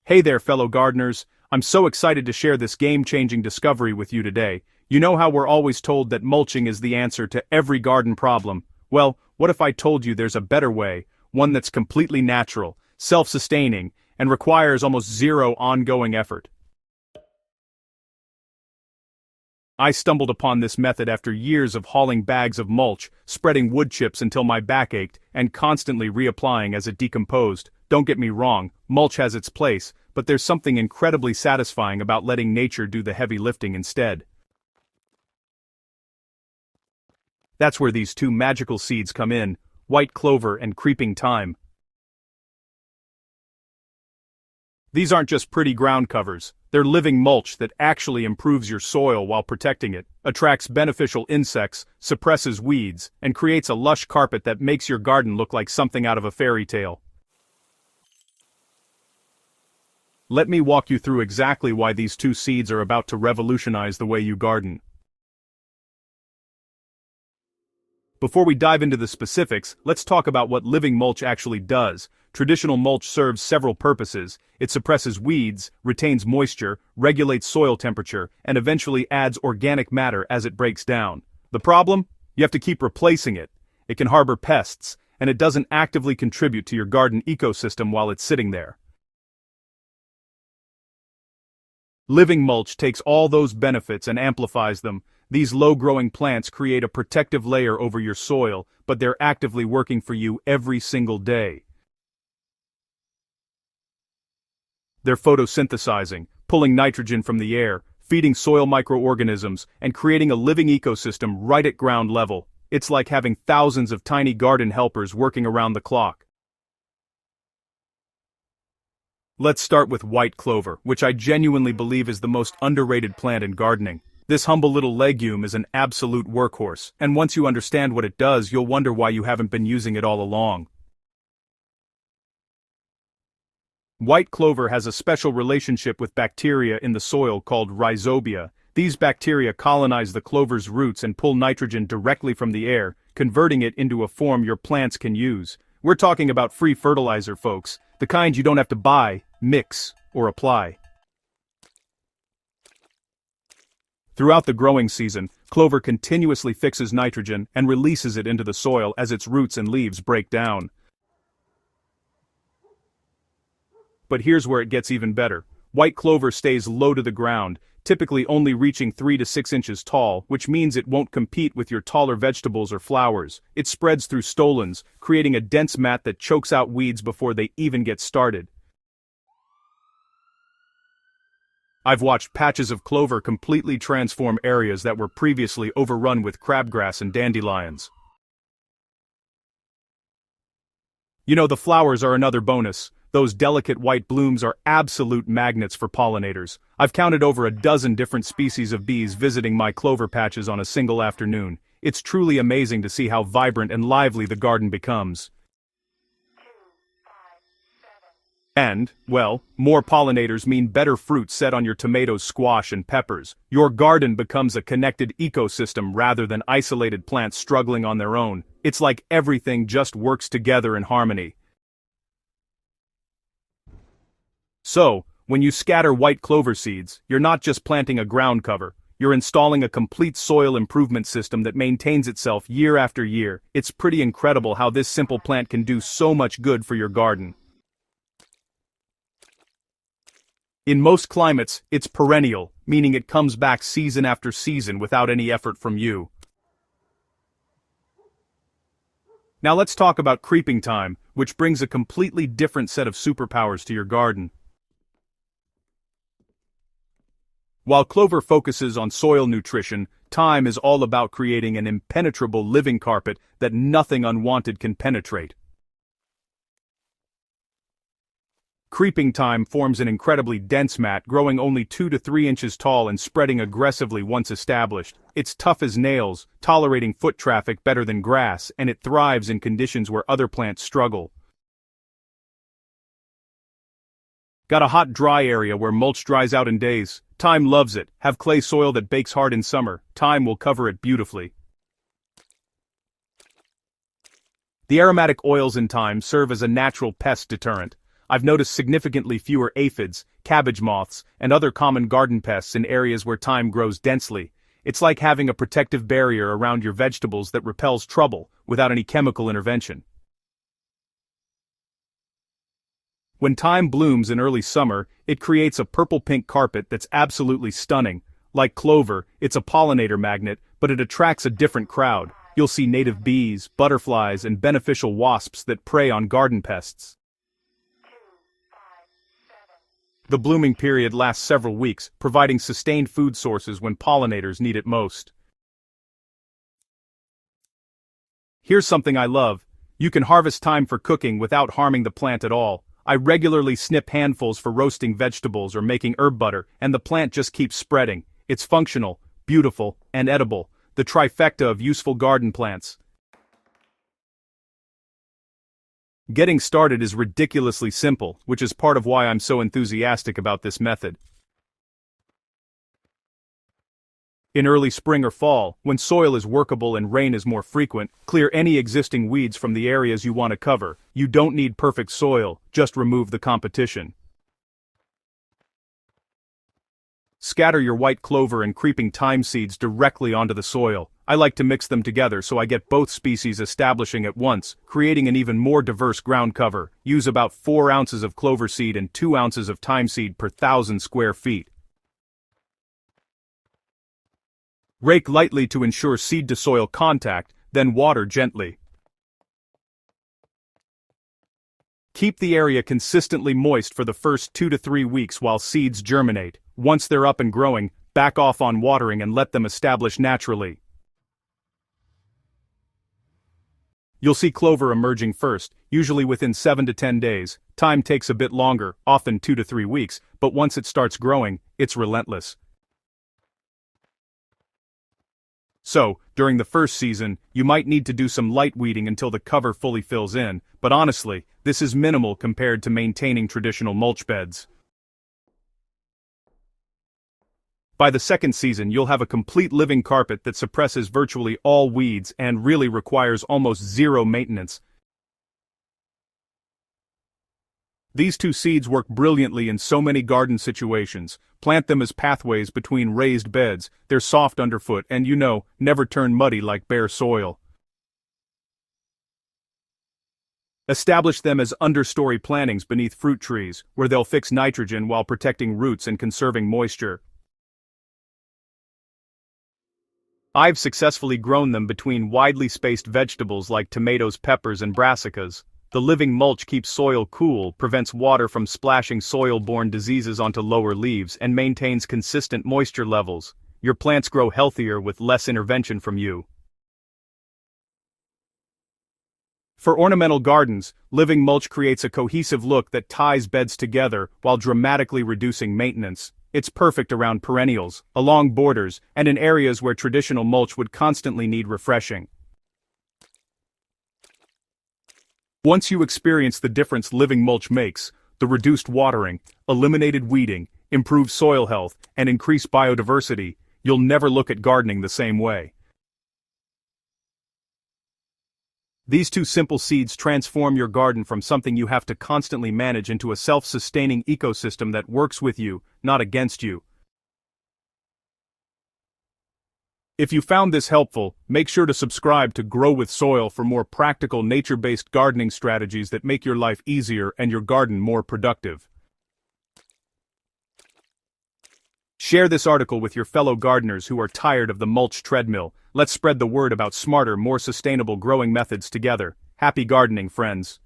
Hey there, fellow gardeners. I'm so excited to share this game-changing discovery with you today. You know how we're always told that mulching is the answer to every garden problem? Well, what if I told you there's a better way, one that's completely natural, self-sustaining, and requires almost zero ongoing effort? I stumbled upon this method after years of hauling bags of mulch, spreading wood chips until my back ached, and constantly reapplying as it decomposed. Don't get me wrong, mulch has its place, but there's something incredibly satisfying about letting nature do the heavy lifting instead. That's where these two magical seeds come in, white clover and creeping thyme. These aren't just pretty ground covers, they're living mulch that actually improves your soil while protecting it, attracts beneficial insects, suppresses weeds, and creates a lush carpet that makes your garden look like something out of a fairy tale. Let me walk you through exactly why these two seeds are about to revolutionize the way you garden. Before we dive into the specifics, let's talk about what living mulch actually does. Traditional mulch serves several purposes. It suppresses weeds, retains moisture, regulates soil temperature, and eventually adds organic matter as it breaks down. The problem? You have to keep replacing it. It can harbor pests, and it doesn't actively contribute to your garden ecosystem while it's sitting there. Living mulch takes all those benefits and amplifies them. These low-growing plants create a protective layer over your soil, but they're actively working for you every single day. They're photosynthesizing, pulling nitrogen from the air, feeding soil microorganisms, and creating a living ecosystem right at ground level. It's like having thousands of tiny garden helpers working around the clock. Let's start with white clover, which I genuinely believe is the most underrated plant in gardening. This humble little legume is an absolute workhorse, and once you understand what it does, you'll wonder why you haven't been using it all along. White clover has a special relationship with bacteria in the soil called rhizobia. These bacteria colonize the clover's roots and pull nitrogen directly from the air, converting it into a form your plants can use. We're talking about free fertilizer, folks, the kind you don't have to buy, mix, or apply. Throughout the growing season, clover continuously fixes nitrogen and releases it into the soil as its roots and leaves break down. But here's where it gets even better. White clover stays low to the ground, typically only reaching 3 to 6 inches tall, which means it won't compete with your taller vegetables or flowers. It spreads through stolons, creating a dense mat that chokes out weeds before they even get started. I've watched patches of clover completely transform areas that were previously overrun with crabgrass and dandelions. You know, the flowers are another bonus. Those delicate white blooms are absolute magnets for pollinators. I've counted over a dozen different species of bees visiting my clover patches on a single afternoon. It's truly amazing to see how vibrant and lively the garden becomes. And, well, more pollinators mean better fruit set on your tomatoes, squash, and peppers. Your garden becomes a connected ecosystem rather than isolated plants struggling on their own. It's like everything just works together in harmony. So, when you scatter white clover seeds, you're not just planting a ground cover. You're installing a complete soil improvement system that maintains itself year after year. It's pretty incredible how this simple plant can do so much good for your garden. In most climates, it's perennial, meaning it comes back season after season without any effort from you. Now let's talk about creeping thyme, which brings a completely different set of superpowers to your garden. While clover focuses on soil nutrition, thyme is all about creating an impenetrable living carpet that nothing unwanted can penetrate. Creeping thyme forms an incredibly dense mat, growing only 2 to 3 inches tall and spreading aggressively once established. It's tough as nails, tolerating foot traffic better than grass, and it thrives in conditions where other plants struggle. Got a hot, dry area where mulch dries out in days? Thyme loves it. Have clay soil that bakes hard in summer? Thyme will cover it beautifully. The aromatic oils in thyme serve as a natural pest deterrent. I've noticed significantly fewer aphids, cabbage moths, and other common garden pests in areas where thyme grows densely. It's like having a protective barrier around your vegetables that repels trouble, without any chemical intervention. When thyme blooms in early summer, it creates a purple-pink carpet that's absolutely stunning. Like clover, it's a pollinator magnet, but it attracts a different crowd. You'll see native bees, butterflies, and beneficial wasps that prey on garden pests. The blooming period lasts several weeks, providing sustained food sources when pollinators need it most. Here's something I love. You can harvest thyme for cooking without harming the plant at all. I regularly snip handfuls for roasting vegetables or making herb butter, and the plant just keeps spreading. It's functional, beautiful, and edible. The trifecta of useful garden plants. Getting started is ridiculously simple, which is part of why I'm so enthusiastic about this method. In early spring or fall, when soil is workable and rain is more frequent, clear any existing weeds from the areas you want to cover. You don't need perfect soil, just remove the competition. Scatter your white clover and creeping thyme seeds directly onto the soil. I like to mix them together so I get both species establishing at once, creating an even more diverse ground cover. Use about 4 ounces of clover seed and 2 ounces of thyme seed per 1,000 square feet. Rake lightly to ensure seed-to-soil contact, then water gently. Keep the area consistently moist for the first 2 to 3 weeks while seeds germinate. Once they're up and growing, back off on watering and let them establish naturally. You'll see clover emerging first, usually within 7 to 10 days. Thyme takes a bit longer, often 2 to 3 weeks, but once it starts growing, it's relentless. So, during the first season, you might need to do some light weeding until the cover fully fills in, but honestly, this is minimal compared to maintaining traditional mulch beds. By the second season, you'll have a complete living carpet that suppresses virtually all weeds and really requires almost zero maintenance. These two seeds work brilliantly in so many garden situations. Plant them as pathways between raised beds. They're soft underfoot and, never turn muddy like bare soil. Establish them as understory plantings beneath fruit trees, where they'll fix nitrogen while protecting roots and conserving moisture. I've successfully grown them between widely spaced vegetables like tomatoes, peppers, and brassicas. The living mulch keeps soil cool, prevents water from splashing soil-borne diseases onto lower leaves, and maintains consistent moisture levels. Your plants grow healthier with less intervention from you. For ornamental gardens, living mulch creates a cohesive look that ties beds together while dramatically reducing maintenance. It's perfect around perennials, along borders, and in areas where traditional mulch would constantly need refreshing. Once you experience the difference living mulch makes, the reduced watering, eliminated weeding, improved soil health, and increased biodiversity, you'll never look at gardening the same way. These two simple seeds transform your garden from something you have to constantly manage into a self-sustaining ecosystem that works with you, not against you. If you found this helpful, make sure to subscribe to Grow with Soil for more practical nature-based gardening strategies that make your life easier and your garden more productive. Share this article with your fellow gardeners who are tired of the mulch treadmill. Let's spread the word about smarter, more sustainable growing methods together. Happy gardening, friends.